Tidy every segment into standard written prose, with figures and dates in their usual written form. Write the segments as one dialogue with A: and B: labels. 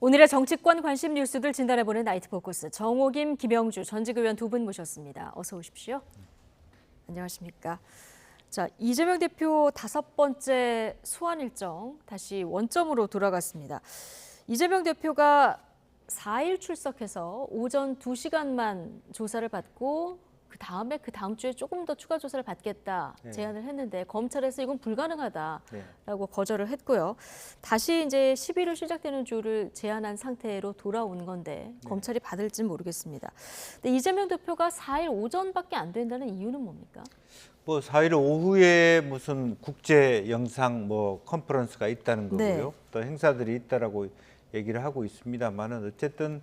A: 오늘의 정치권 관심 뉴스들 진단해보는 나이트 포커스 정호김, 김영주 전직 의원 두 분 모셨습니다. 어서 오십시오. 안녕하십니까. 자, 이재명 대표 5번째 소환 일정 다시 원점으로 돌아갔습니다. 이재명 대표가 4일 출석해서 오전 2시간만 조사를 받고 그 다음 주에 조금 더 추가 조사를 받겠다 제안을 했는데 검찰에서 이건 불가능하다라고 거절을 했고요. 다시 이제 11일 시작되는 주를 제안한 상태로 돌아온 건데 검찰이 받을지는 모르겠습니다. 근데 이재명 대표가 4일 오전밖에 안 된다는 이유는 뭡니까?
B: 뭐 4일 오후에 무슨 국제 영상 컨퍼런스가 있다는 거고요.
A: 네.
B: 또 행사들이 있다라고 얘기를 하고 있습니다만은 어쨌든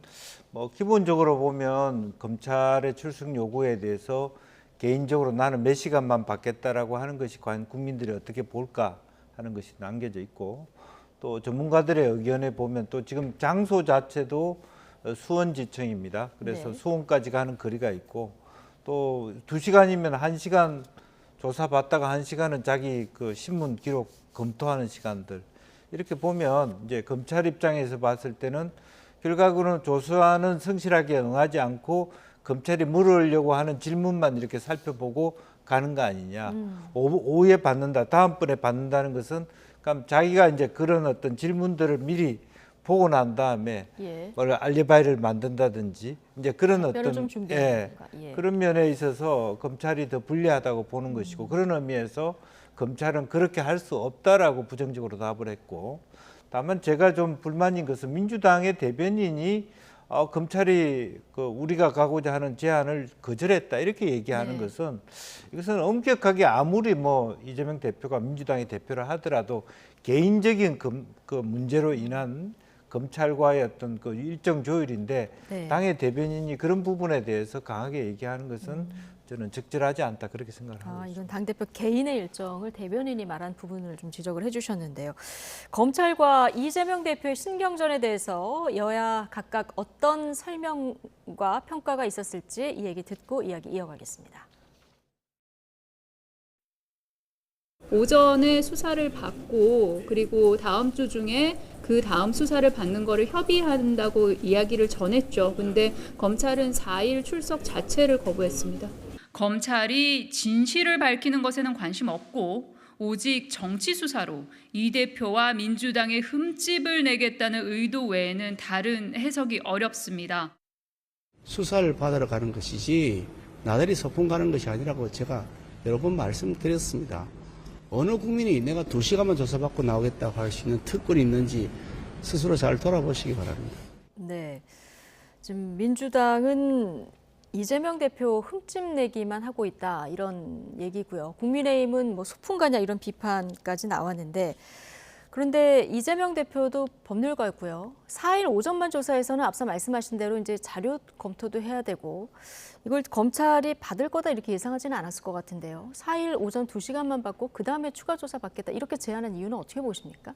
B: 기본적으로 보면 검찰의 출석 요구에 대해서 개인적으로 나는 몇 시간만 받겠다라고 하는 것이 과연 국민들이 어떻게 볼까 하는 것이 남겨져 있고, 또 전문가들의 의견에 보면 또 지금 장소 자체도 수원지청입니다. 그래서 수원까지 가는 거리가 있고, 또 2시간이면 1시간 조사받다가 1시간은 자기 그 신문 기록 검토하는 시간들, 이렇게 보면 이제 검찰 입장에서 봤을 때는 결과적으로는 조사는 성실하게 응하지 않고 검찰이 물으려고 하는 질문만 이렇게 살펴보고 가는 거 아니냐. 오후에 받는다, 다음번에 받는다는 것은 그럼 자기가 이제 그런 어떤 질문들을 미리 보고 난 다음에 알리바이를 만든다든지 이제 그런 어떤 그런 면에 있어서 검찰이 더 불리하다고 보는 것이고, 그런 의미에서 검찰은 그렇게 할 수 없다라고 부정적으로 답을 했고, 다만 제가 좀 불만인 것은 민주당의 대변인이 검찰이 우리가 가고자 하는 제안을 거절했다 이렇게 얘기하는 것은, 이것은 엄격하게 아무리 이재명 대표가 민주당의 대표를 하더라도 개인적인 그 문제로 인한 검찰과의 어떤 그 일정 조율인데 당의 대변인이 그런 부분에 대해서 강하게 얘기하는 것은 저는 적절하지 않다 그렇게 생각을 하고 있습니다.
A: 이건 당대표 개인의 일정을 대변인이 말한 부분을 좀 지적을 해주셨는데요. 검찰과 이재명 대표의 신경전에 대해서 여야 각각 어떤 설명과 평가가 있었을지 이 얘기 듣고 이야기 이어가겠습니다.
C: 오전에 수사를 받고 그리고 다음 주 중에 그 다음 수사를 받는 거를 협의한다고 이야기를 전했죠. 근데 검찰은 4일 출석 자체를 거부했습니다.
D: 검찰이 진실을 밝히는 것에는 관심 없고 오직 정치 수사로 이 대표와 민주당의 흠집을 내겠다는 의도 외에는 다른 해석이 어렵습니다.
E: 수사를 받으러 가는 것이지 나들이 소풍 가는 것이 아니라고 제가 여러 번 말씀드렸습니다. 어느 국민이 내가 2시간만 조사받고 나오겠다고 할 수 있는 특권이 있는지 스스로 잘 돌아보시기 바랍니다.
A: 네, 지금 민주당은 이재명 대표 흠집 내기만 하고 있다 이런 얘기고요. 국민의힘은 소풍 가냐 이런 비판까지 나왔는데, 그런데 이재명 대표도 법률가였고요. 4일 오전만 조사해서는 앞서 말씀하신 대로 이제 자료 검토도 해야 되고 이걸 검찰이 받을 거다 이렇게 예상하지는 않았을 것 같은데요. 4일 오전 2시간만 받고 그 다음에 추가 조사 받겠다 이렇게 제안한 이유는 어떻게 보십니까?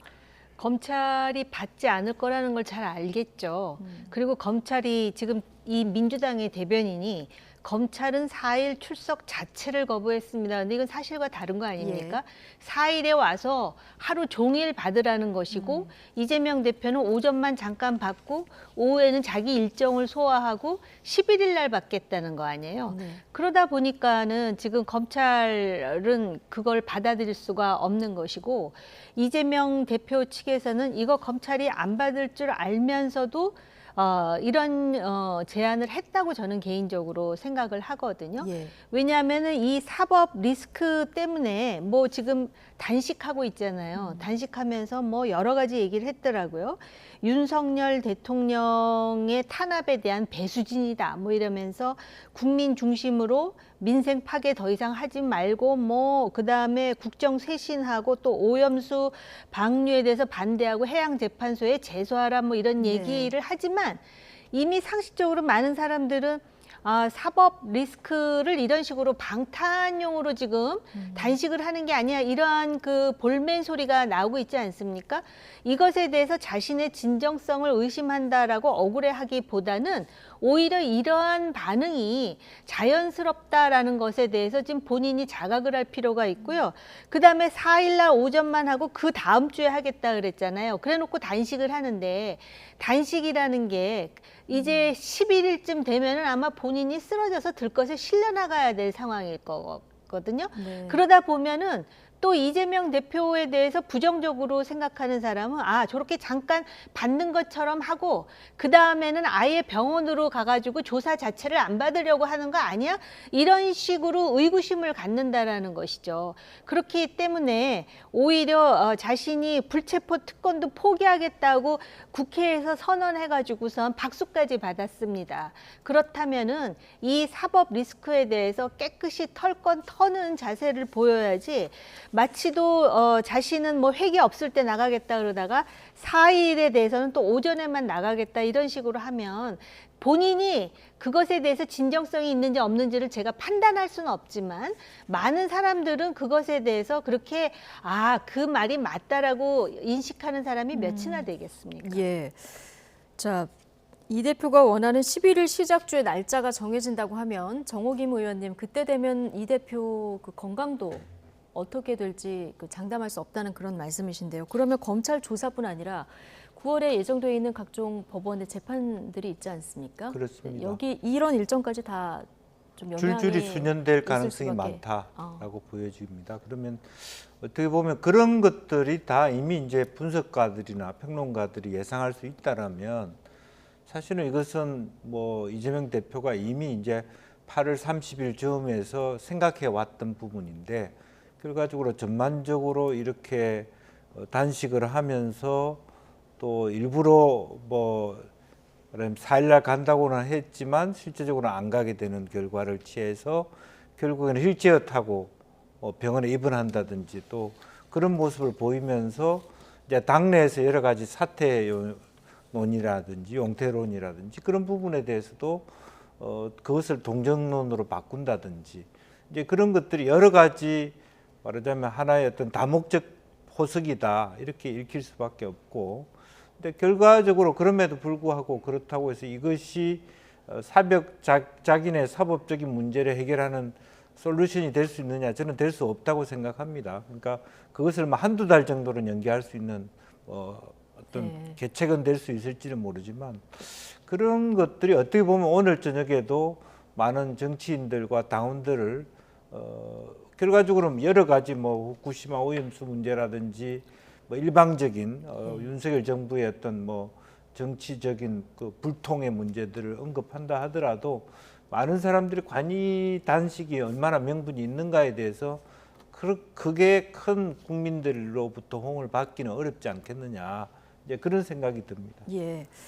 F: 검찰이 받지 않을 거라는 걸 잘 알겠죠. 그리고 검찰이 지금 이 민주당의 대변인이 검찰은 4일 출석 자체를 거부했습니다. 근데 이건 사실과 다른 거 아닙니까? 4일에 와서 하루 종일 받으라는 것이고 이재명 대표는 오전만 잠깐 받고 오후에는 자기 일정을 소화하고 11일 날 받겠다는 거 아니에요. 그러다 보니까는 지금 검찰은 그걸 받아들일 수가 없는 것이고, 이재명 대표 측에서는 이거 검찰이 안 받을 줄 알면서도 이런 제안을 했다고 저는 개인적으로 생각을 하거든요. 왜냐하면은 이 사법 리스크 때문에 지금 단식하고 있잖아요. 단식하면서 여러 가지 얘기를 했더라고요. 윤석열 대통령의 탄압에 대한 배수진이다 이러면서 국민 중심으로 민생 파괴 더 이상 하지 말고 그다음에 국정 쇄신하고 또 오염수 방류에 대해서 반대하고 해양재판소에 제소하라 이런 얘기를 하지만 이미 상식적으로 많은 사람들은 사법 리스크를 이런 식으로 방탄용으로 지금 단식을 하는 게 아니야, 이러한 그 볼멘 소리가 나오고 있지 않습니까? 이것에 대해서 자신의 진정성을 의심한다라고 억울해하기보다는 오히려 이러한 반응이 자연스럽다라는 것에 대해서 지금 본인이 자각을 할 필요가 있고요. 그 다음에 4일날 오전만 하고 그 다음 주에 하겠다 그랬잖아요. 그래 놓고 단식을 하는데, 단식이라는 게 이제 11일쯤 되면은 아마 본인이 쓰러져서 들것에 실려 나가야 될 상황일 거거든요.
A: 네.
F: 그러다 보면은 또 이재명 대표에 대해서 부정적으로 생각하는 사람은 저렇게 잠깐 받는 것처럼 하고 그 다음에는 아예 병원으로 가가지고 조사 자체를 안 받으려고 하는 거 아니야? 이런 식으로 의구심을 갖는다라는 것이죠. 그렇기 때문에 오히려 자신이 불체포 특권도 포기하겠다고 국회에서 선언해가지고선 박수까지 받았습니다. 그렇다면은 이 사법 리스크에 대해서 깨끗이 털건 터는 자세를 보여야지, 마치도 자신은 뭐 회기 없을 때 나가겠다 그러다가 4일에 대해서는 또 오전에만 나가겠다 이런 식으로 하면 본인이 그것에 대해서 진정성이 있는지 없는지를 제가 판단할 수는 없지만 많은 사람들은 그것에 대해서 그렇게 그 말이 맞다라고 인식하는 사람이 몇이나 되겠습니까?
A: 예. 자, 이 대표가 원하는 11일 시작주의 날짜가 정해진다고 하면 정호김 의원님, 그때 되면 이 대표 그 건강도 어떻게 될지 장담할 수 없다는 그런 말씀이신데요. 그러면 검찰 조사뿐 아니라 9월에 예정되어 있는 각종 법원의 재판들이 있지 않습니까?
B: 그렇습니다.
A: 여기 이런 일정까지 다 좀 영향이
B: 줄줄이 수년될
A: 있을
B: 가능성이
A: 수밖에.
B: 많다라고 보여집니다. 그러면 어떻게 보면 그런 것들이 다 이미 이제 분석가들이나 평론가들이 예상할 수 있다라면, 사실은 이것은 뭐 이재명 대표가 이미 이제 8월 30일 즈음에서 생각해 왔던 부분인데, 결과적으로 전반적으로 이렇게 단식을 하면서 또 일부러 뭐 4일날 간다고는 했지만 실제적으로 안 가게 되는 결과를 취해서 결국에는 휠체어 타고 병원에 입원한다든지 또 그런 모습을 보이면서 이제 당내에서 여러 가지 사퇴론이라든지 용태론이라든지 그런 부분에 대해서도 그것을 동정론으로 바꾼다든지 이제 그런 것들이 여러 가지 말하자면 하나의 어떤 다목적 포석이다 이렇게 읽힐 수밖에 없고, 근데 결과적으로 그럼에도 불구하고 그렇다고 해서 이것이 자기네 사법적인 문제를 해결하는 솔루션이 될 수 있느냐, 저는 될 수 없다고 생각합니다. 그러니까 그것을 뭐 한두 달 정도는 연기할 수 있는 어떤 계책은 될 수 있을지는 모르지만, 그런 것들이 어떻게 보면 오늘 저녁에도 많은 정치인들과 당원들을 결과적으로 여러 가지 뭐 후쿠시마 오염수 문제라든지 뭐 일방적인 윤석열 정부의 어떤 뭐 정치적인 그 불통의 문제들을 언급한다 하더라도 많은 사람들이 관이 단식이 얼마나 명분이 있는가에 대해서 그게 큰 국민들로부터 호응을 받기는 어렵지 않겠느냐, 이제 그런 생각이 듭니다.
A: 예.